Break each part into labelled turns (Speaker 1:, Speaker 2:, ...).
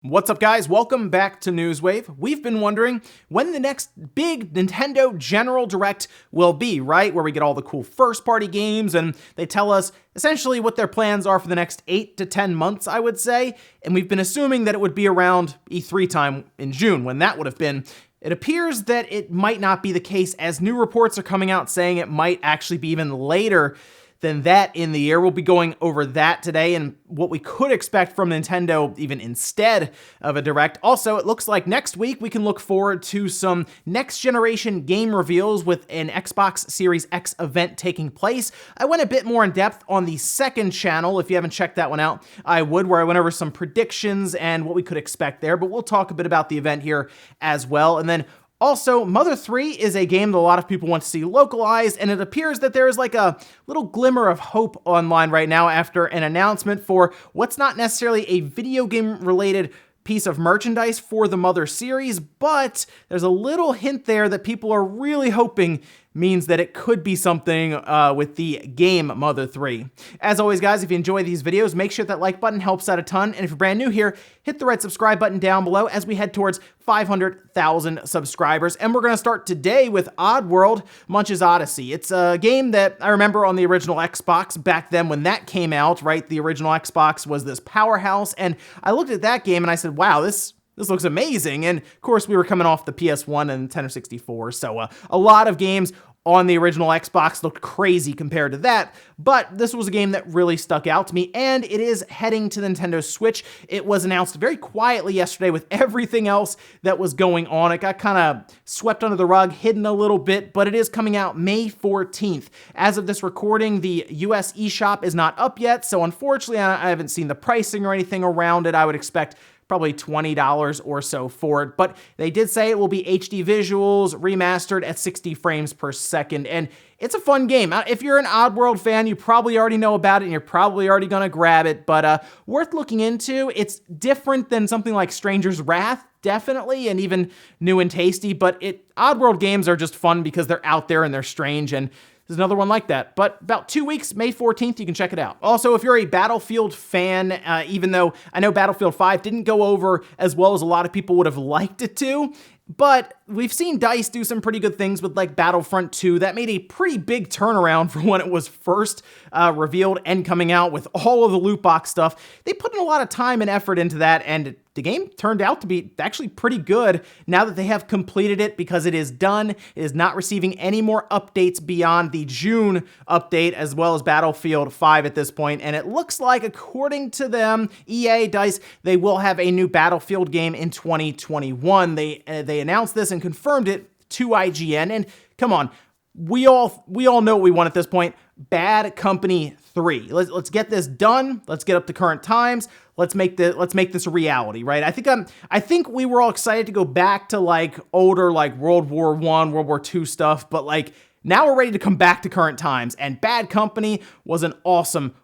Speaker 1: What's up, guys? Welcome back to Newswave. We've been wondering when the next big Nintendo General Direct will be, right? Where we get all the cool first-party games and they tell us essentially what their plans are for the next 8 to 10 months, I would say. And we've been assuming that it would be around E3 time in June, when that would have been. It appears that it might not be the case, as new reports are coming out saying it might actually be even later than that in the year. We'll be going over that today and what we could expect from Nintendo even instead of a Direct. Also, it looks like next week we can look forward to some next generation game reveals with an Xbox Series X event taking place. I went a bit more in depth on the second channel. If you haven't checked that one out, I would, where I went over some predictions and what we could expect there, but we'll talk a bit about the event here as well. And then also, Mother 3 is a game that a lot of people want to see localized, and it appears that there is like a little glimmer of hope online right now after an announcement for what's not necessarily a video game related piece of merchandise for the Mother series, but there's a little hint there that people are really hoping means that it could be something with the game Mother 3. As always, guys, if you enjoy these videos, make sure that like button helps out a ton. And if you're brand new here, hit the red subscribe button down below as we head towards 500,000 subscribers. And we're going to start today with Oddworld, Munchies Odyssey. It's a game that I remember on the original Xbox back then when that came out, right? The original Xbox was this powerhouse. And I looked at that game and I said, wow, this looks amazing. And of course, we were coming off the PS1 and Nintendo 64, so a lot of games on the original Xbox looked crazy compared to that, but this was a game that really stuck out to me, and it is heading to the Nintendo Switch. It was announced very quietly yesterday with everything else that was going on. It got kind of swept under the rug, hidden a little bit, but it is coming out May 14th. As of this recording, the US eShop is not up yet, so unfortunately, I haven't seen the pricing or anything around it. I would expect probably $20 or so for it, but they did say it will be HD visuals, remastered at 60 frames per second, and it's a fun game. If you're an Oddworld fan, you probably already know about it, and you're probably already gonna grab it, but worth looking into. It's different than something like Stranger's Wrath, definitely, and even new and tasty, but Oddworld games are just fun because they're out there and they're strange, and there's another one like that, but about 2 weeks, May 14th, you can check it out. Also, if you're a Battlefield fan, even though I know Battlefield 5 didn't go over as well as a lot of people would have liked it to, but we've seen DICE do some pretty good things with like Battlefront 2. That made a pretty big turnaround for when it was first revealed and coming out with all of the loot box stuff. They put in a lot of time and effort into that, and the game turned out to be actually pretty good now that they have completed it, because it is done. It is not receiving any more updates beyond the June update, as well as Battlefield 5 at this point. And it looks like, according to them, EA, DICE, they will have a new Battlefield game in 2021. They announced this and confirmed it to IGN. And come on, we all know what we want at this point. Bad Company 3. Let's get this done. Let's get up to current times. Let's make this a reality, right? I think we were all excited to go back to like older, like World War I, World War II stuff, but like now we're ready to come back to current times, and Bad Company was an awesome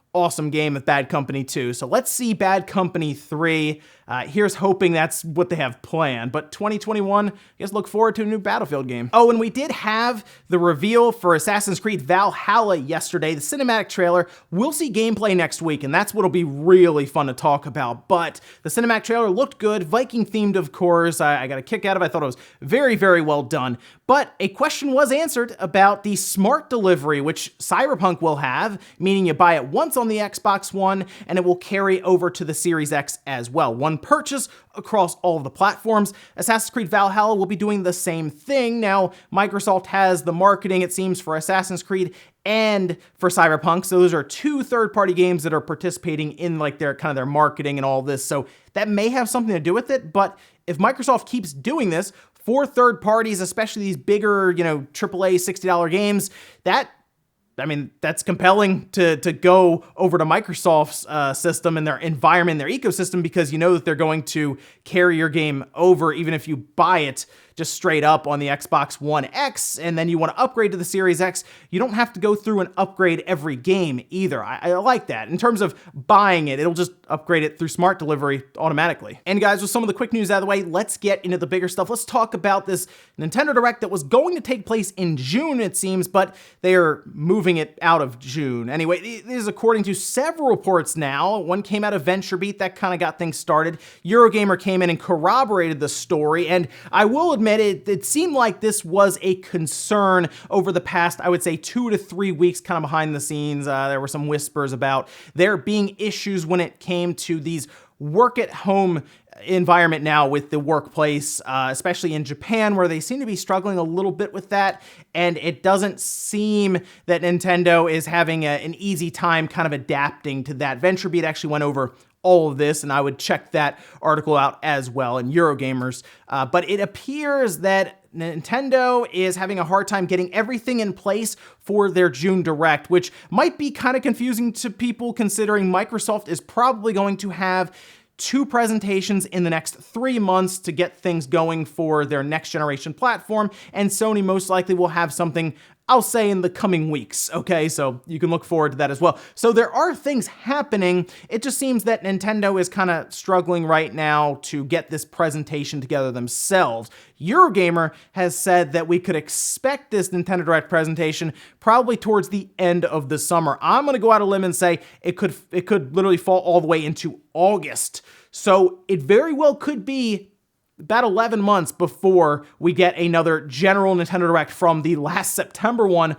Speaker 1: game with Bad Company 2. So let's see Bad Company 3. Here's hoping that's what they have planned. But 2021, I guess look forward to a new Battlefield game. Oh, and we did have the reveal for Assassin's Creed Valhalla yesterday, the cinematic trailer. We'll see gameplay next week, and that's what'll be really fun to talk about. But the cinematic trailer looked good, Viking themed, of course. I got a kick out of it. I thought it was very, very well done. But a question was answered about the smart delivery, which Cyberpunk will have, meaning you buy it once on the Xbox One, and it will carry over to the Series X as well. One purchase across all of the platforms. Assassin's Creed Valhalla will be doing the same thing. Now, Microsoft has the marketing, it seems, for Assassin's Creed and for Cyberpunk. So those are two third-party games that are participating in like their kind of their marketing and all this. So that may have something to do with it. But if Microsoft keeps doing this for third parties, especially these bigger, AAA $60 games, that's compelling to go over to Microsoft's system and their environment, their ecosystem, because you know that they're going to carry your game over even if you buy it just straight up on the Xbox One X, and then you want to upgrade to the Series X, you don't have to go through and upgrade every game either. I like that. In terms of buying it, it'll just upgrade it through smart delivery automatically. And guys, with some of the quick news out of the way, let's get into the bigger stuff. Let's talk about this Nintendo Direct that was going to take place in June, it seems, but they are moving it out of June. Anyway, it is according to several reports now. One came out of VentureBeat that kind of got things started. Eurogamer came in and corroborated the story, and I will admit it seemed like this was a concern over the past, I would say, 2 to 3 weeks, kind of behind the scenes. There were some whispers about there being issues when it came to these work-at-home environment now with the workplace, especially in Japan, where they seem to be struggling a little bit with that, and it doesn't seem that Nintendo is having an easy time kind of adapting to that. VentureBeat actually went over all of this, and I would check that article out as well in Eurogamer's. But it appears that Nintendo is having a hard time getting everything in place for their June Direct, which might be kind of confusing to people considering Microsoft is probably going to have 2 presentations in the next 3 months to get things going for their next generation platform, and Sony most likely will have something, I'll say, in the coming weeks, okay? So you can look forward to that as well. So there are things happening. It just seems that Nintendo is kind of struggling right now to get this presentation together themselves. Eurogamer has said that we could expect this Nintendo Direct presentation probably towards the end of the summer. I'm going to go out on a limb and say it could literally fall all the way into August. So it very well could be about 11 months before we get another general Nintendo Direct from the last September one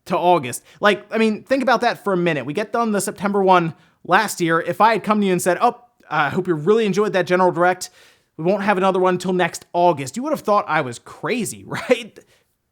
Speaker 1: to August. Like, I mean, think about that for a minute. We get done the September one last year. If I had come to you and said, oh, I hope you really enjoyed that general Direct, we won't have another one until next August, you would have thought I was crazy, right?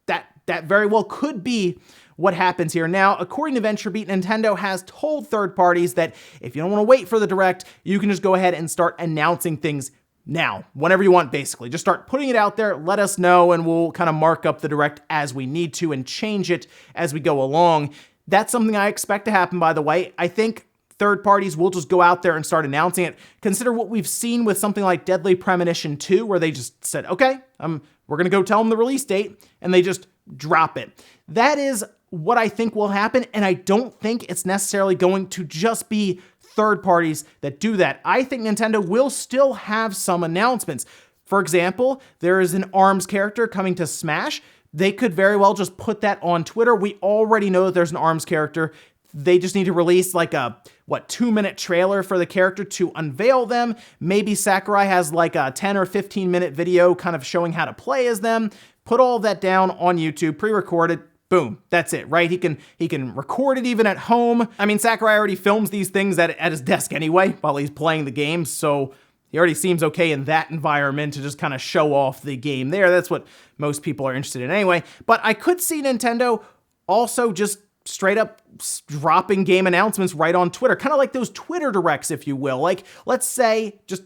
Speaker 1: That very well could be what happens here. Now, according to VentureBeat, Nintendo has told third parties that if you don't want to wait for the Direct, you can just go ahead and start announcing things now, whenever you want, basically. Just start putting it out there, let us know, and we'll kind of mark up the Direct as we need to and change it as we go along. That's something I expect to happen, by the way. I think third parties will just go out there and start announcing it. Consider what we've seen with something like Deadly Premonition 2, where they just said, okay, we're going to go tell them the release date, and they just drop it. That is what I think will happen, and I don't think it's necessarily going to just be third parties that do that. I think Nintendo will still have some announcements. For example, there is an ARMS character coming to Smash. They could very well just put that on Twitter. We already know that there's an ARMS character. They just need to release like a, 2-minute trailer for the character to unveil them. Maybe Sakurai has like a 10 or 15-minute video kind of showing how to play as them. Put all of that down on YouTube, pre-recorded. Boom, that's it, right? He can record it even at home. I mean, Sakurai already films these things at his desk anyway while he's playing the game, so he already seems okay in that environment to just kind of show off the game there. That's what most people are interested in anyway. But I could see Nintendo also just straight up dropping game announcements right on Twitter, kind of like those Twitter Directs, if you will. Like, let's say, just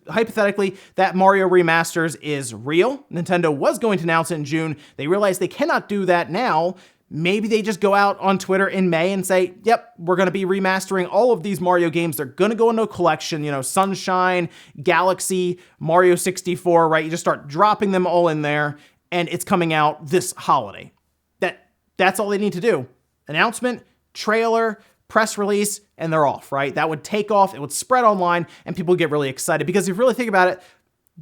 Speaker 1: hypothetically, that Mario Remasters is real. Nintendo was going to announce it in June. They realized they cannot do that now. Maybe they just go out on Twitter in May and say, yep, we're going to be remastering all of these Mario games. They're going to go into a collection, Sunshine, Galaxy, Mario 64, right? You just start dropping them all in there, and it's coming out this holiday. That's all they need to do. Announcement, trailer, press release, and they're off, right? That would take off, it would spread online, and people would get really excited. Because if you really think about it,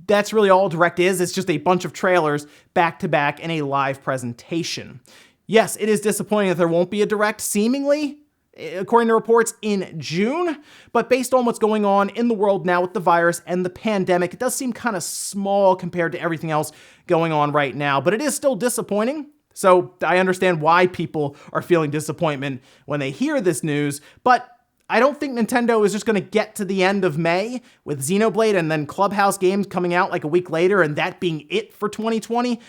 Speaker 1: that's really all Direct is. It's just a bunch of trailers back to back in a live presentation. Yes, it is disappointing that there won't be a Direct, seemingly, according to reports, in June. But based on what's going on in the world now with the virus and the pandemic, it does seem kind of small compared to everything else going on right now. But it is still disappointing. So I understand why people are feeling disappointment when they hear this news, but I don't think Nintendo is just going to get to the end of May with Xenoblade and then Clubhouse games coming out like a week later and that being it for 2020.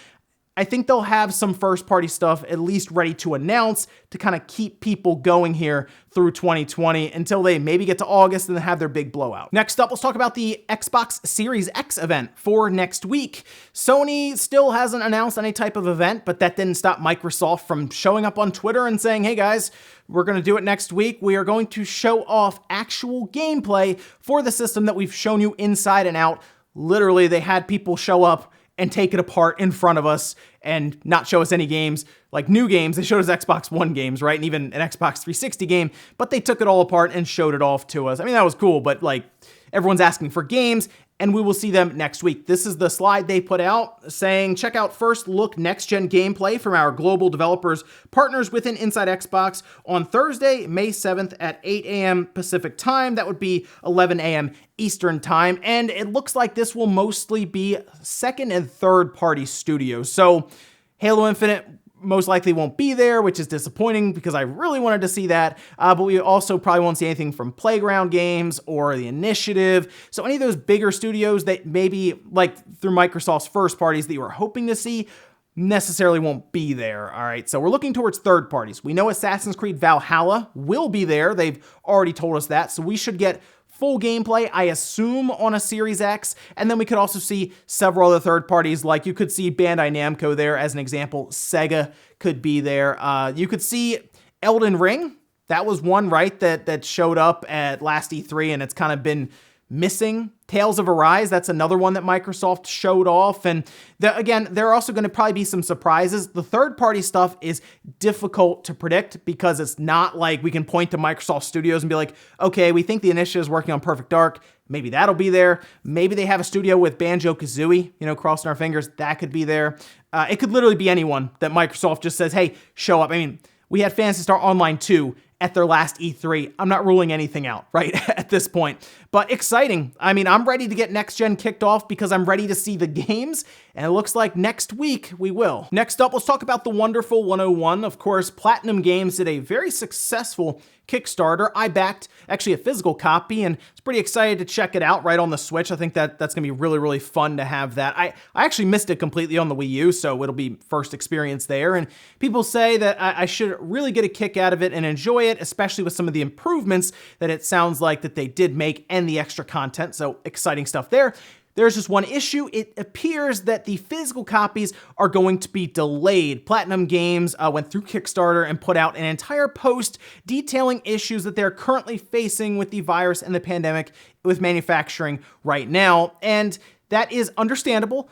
Speaker 1: I think they'll have some first-party stuff at least ready to announce to kind of keep people going here through 2020 until they maybe get to August and then have their big blowout. Next up, let's talk about the Xbox Series X event for next week. Sony still hasn't announced any type of event, but that didn't stop Microsoft from showing up on Twitter and saying, hey guys, we're going to do it next week. We are going to show off actual gameplay for the system that we've shown you inside and out. Literally, they had people show up and take it apart in front of us and not show us any games, like new games. They showed us Xbox One games, right? And even an Xbox 360 game, but they took it all apart and showed it off to us. I mean, that was cool, but like everyone's asking for games, and we will see them next week. This is the slide they put out saying, check out first look next-gen gameplay from our global developers partners within Inside Xbox on Thursday, May 7th at 8 a.m. Pacific time. That would be 11 a.m. Eastern time. And it looks like this will mostly be second and third party studios. So Halo Infinite most likely won't be there, which is disappointing because I really wanted to see that. But we also probably won't see anything from Playground Games or The Initiative. So any of those bigger studios that maybe like through Microsoft's first parties that you were hoping to see necessarily won't be there. All right, so we're looking towards third parties. We know Assassin's Creed Valhalla will be there. They've already told us that. So we should get full gameplay, I assume, on a Series X, and then we could also see several other third parties, like you could see Bandai Namco there as an example. Sega could be there. You could see Elden Ring. That was one, right, that showed up at last E3, and it's kind of been missing. Tales of Arise, that's another one that Microsoft showed off. And again, there are also going to probably be some surprises. The third-party stuff is difficult to predict because it's not like we can point to Microsoft Studios and be like, okay, we think the Initiative is working on Perfect Dark. Maybe that'll be there. Maybe they have a studio with Banjo-Kazooie, crossing our fingers. That could be there. It could literally be anyone that Microsoft just says, hey, show up. I mean, we had Phantasy Star Online 2 at their last E3. I'm not ruling anything out, right, at this point. But exciting. I mean, I'm ready to get next gen kicked off because I'm ready to see the games, and it looks like next week we will. Next up, let's talk about the wonderful 101. Of course, Platinum Games did a very successful Kickstarter. I backed actually a physical copy, and it's pretty excited to check it out right on the Switch. I think that's gonna be really, really fun to have that. I actually missed it completely on the Wii U, so it'll be first experience there. And people say that I should really get a kick out of it and enjoy it, especially with some of the improvements that it sounds like that they did make and the extra content. So exciting stuff there. There's just one issue. It appears that the physical copies are going to be delayed. Platinum Games went through Kickstarter and put out an entire post detailing issues that they're currently facing with the virus and the pandemic with manufacturing right now. And that is understandable.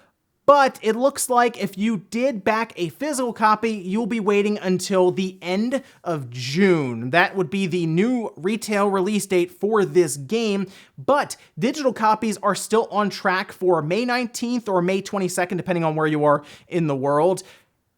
Speaker 1: But it looks like if you did back a physical copy, you'll be waiting until the end of June. That would be the new retail release date for this game. But digital copies are still on track for May 19th or May 22nd, depending on where you are in the world.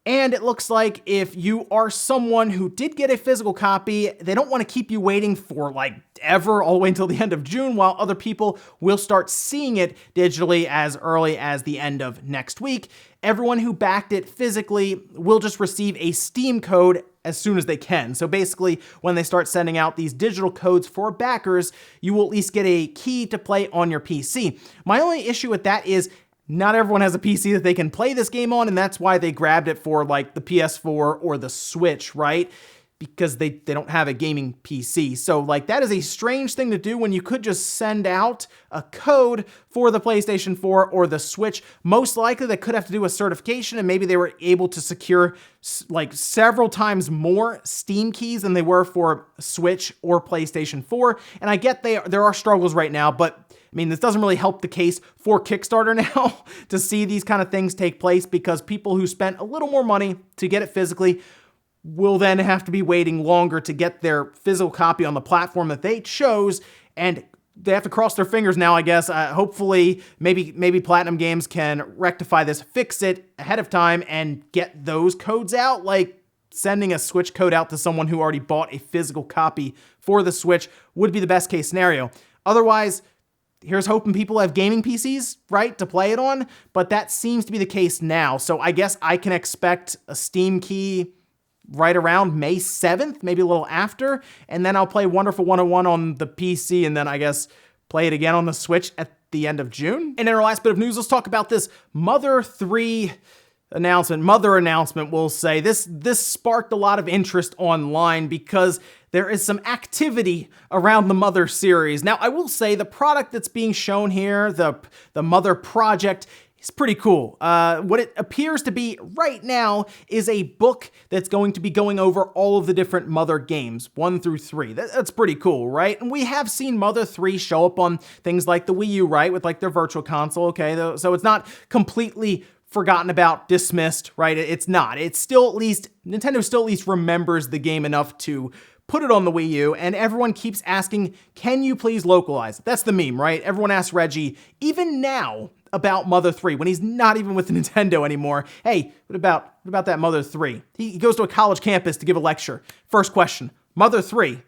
Speaker 1: And it looks like if you are someone who did get a physical copy, they don't want to keep you waiting for like ever all the way until the end of June, while other people will start seeing it digitally as early as the end of next week. Everyone who backed it physically will just receive a Steam code as soon as they can. So basically, when they start sending out these digital codes for backers, you will at least get a key to play on your PC. My only issue with that is not everyone has a PC that they can play this game on, and that's why they grabbed it for like the PS4 or the Switch, right? Because they don't have a gaming PC. So like that is a strange thing to do when you could just send out a code for the PlayStation 4 or the Switch. Most likely they could have to do a certification, and maybe they were able to secure like several times more Steam keys than they were for Switch or PlayStation 4. And I get there are struggles right now, but I mean, this doesn't really help the case for Kickstarter now to see these kind of things take place, because people who spent a little more money to get it physically will then have to be waiting longer to get their physical copy on the platform that they chose, and they have to cross their fingers now, I guess. Hopefully, maybe Platinum Games can rectify this, fix it ahead of time, and get those codes out, like sending a Switch code out to someone who already bought a physical copy for the Switch would be the best case scenario. Otherwise, here's hoping people have gaming PCs, right, to play it on, but that seems to be the case now. So I guess I can expect a Steam key right around May 7th, maybe a little after, and then I'll play Wonderful 101 on the PC, and then I guess play it again on the Switch at the end of June. And in our last bit of news, let's talk about this Mother announcement, we'll say. This sparked a lot of interest online because there is some activity around the Mother series. Now, I will say the product that's being shown here, the Mother project, is pretty cool. What it appears to be right now is a book that's going to be going over all of the different Mother games, 1 through 3. That's pretty cool, right? And we have seen Mother 3 show up on things like the Wii U, right? With like their virtual console, okay? So it's not completely forgotten about, dismissed, right? It's not. It's still at least, Nintendo still at least remembers the game enough to put it on the Wii U, and everyone keeps asking, can you please localize it? That's the meme, right? Everyone asks Reggie, even now, about Mother 3, when he's not even with Nintendo anymore. Hey, what about that Mother 3? He goes to a college campus to give a lecture. First question, Mother 3,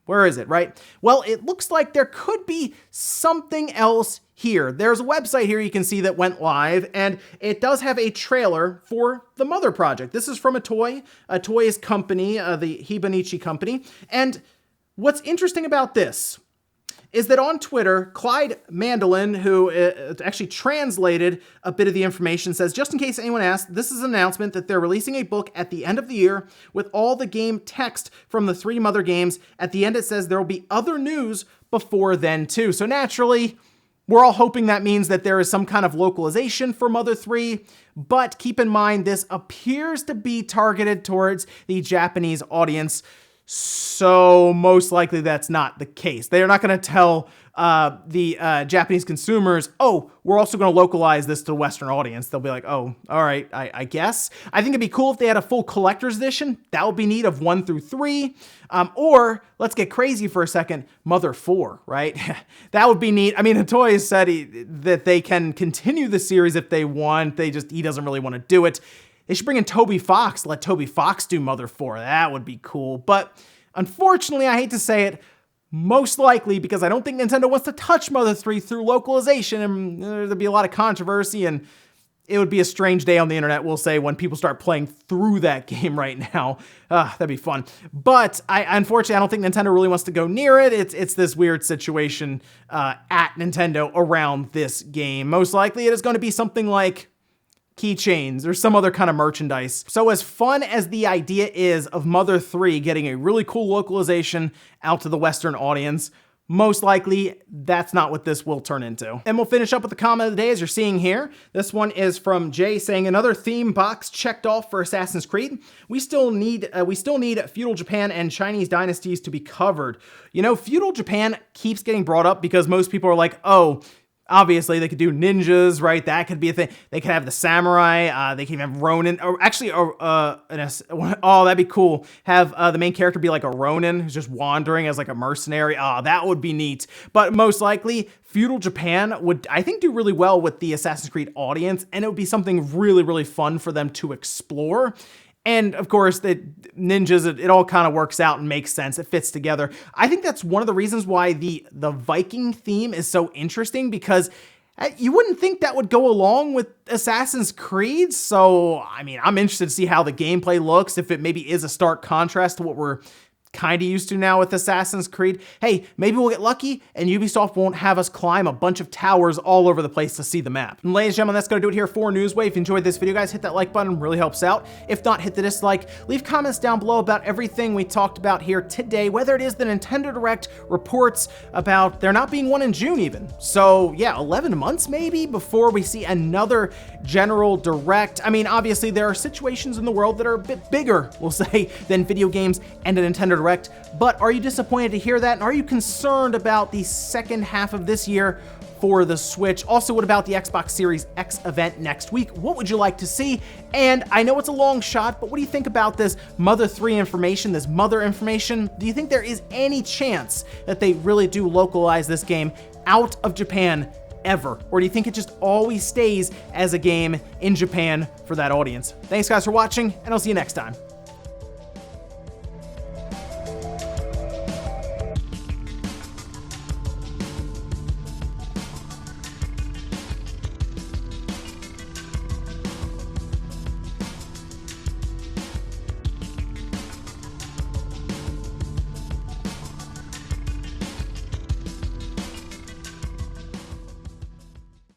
Speaker 1: where is it, right? Well, it looks like there could be something else here. There's a website here you can see that went live, and it does have a trailer for the Mother project. This is from a Toys company, the Hibanichi company. And what's interesting about this is that on Twitter, Clyde Mandolin, who actually translated a bit of the information, says, just in case anyone asks, this is an announcement that they're releasing a book at the end of the year with all the game text from the 3 Mother games. At the end, it says there will be other news before then, too. So naturally, we're all hoping that means that there is some kind of localization for Mother 3, but keep in mind, this appears to be targeted towards the Japanese audience. So most likely that's not the case. They are not going to tell the Japanese consumers, oh, we're also going to localize this to the Western audience. They'll be like, oh, all right, I guess. I think it'd be cool if they had a full collector's edition. That would be neat, of 1 through 3. Or let's get crazy for a second, Mother 4, right? That would be neat. I mean, Toys said that they can continue the series if they want. He doesn't really want to do it. They should bring in Toby Fox, let Toby Fox do Mother 4. That would be cool. But unfortunately, I hate to say it, most likely, because I don't think Nintendo wants to touch Mother 3 through localization, and there'd be a lot of controversy, and it would be a strange day on the internet, we'll say, when people start playing through that game right now. That'd be fun. But unfortunately, I don't think Nintendo really wants to go near it. It's this weird situation at Nintendo around this game. Most likely, it is going to be something like keychains or some other kind of merchandise. So as fun as the idea is of Mother 3 getting a really cool localization out to the Western audience, most likely that's not what this will turn into. And we'll finish up with the comment of the day, as you're seeing here. This one is from Jay, saying, another theme box checked off for Assassin's Creed. We still need feudal Japan and Chinese dynasties to be covered. You know, feudal Japan keeps getting brought up because most people are like, oh, obviously, they could do ninjas, right? That could be a thing. They could have the samurai. They can have Ronin. Or actually, that'd be cool. Have the main character be like a Ronin who's just wandering as like a mercenary. That would be neat. But most likely, feudal Japan would, I think, do really well with the Assassin's Creed audience, and it would be something really, really fun for them to explore. And of course, the ninjas, it all kind of works out and makes sense. It fits together. I think that's one of the reasons why the Viking theme is so interesting, because you wouldn't think that would go along with Assassin's Creed. So, I mean, I'm interested to see how the gameplay looks, if it maybe is a stark contrast to what we're kind of used to now with Assassin's Creed. Hey, maybe we'll get lucky and Ubisoft won't have us climb a bunch of towers all over the place to see the map. And ladies and gentlemen, that's going to do it here for Newswave. If you enjoyed this video, guys, hit that like button. It really helps out. If not, hit the dislike. Leave comments down below about everything we talked about here today, whether it is the Nintendo Direct reports about there not being one in June even. So yeah, 11 months maybe before we see another general Direct. I mean, obviously there are situations in the world that are a bit bigger, we'll say, than video games and a Nintendo Direct. But are you disappointed to hear that? And are you concerned about the second half of this year for the Switch? Also, what about the Xbox Series X event next week? What would you like to see? And I know it's a long shot, but what do you think about this Mother 3 information, this Mother information? Do you think there is any chance that they really do localize this game out of Japan ever? Or do you think it just always stays as a game in Japan for that audience? Thanks guys for watching, and I'll see you next time.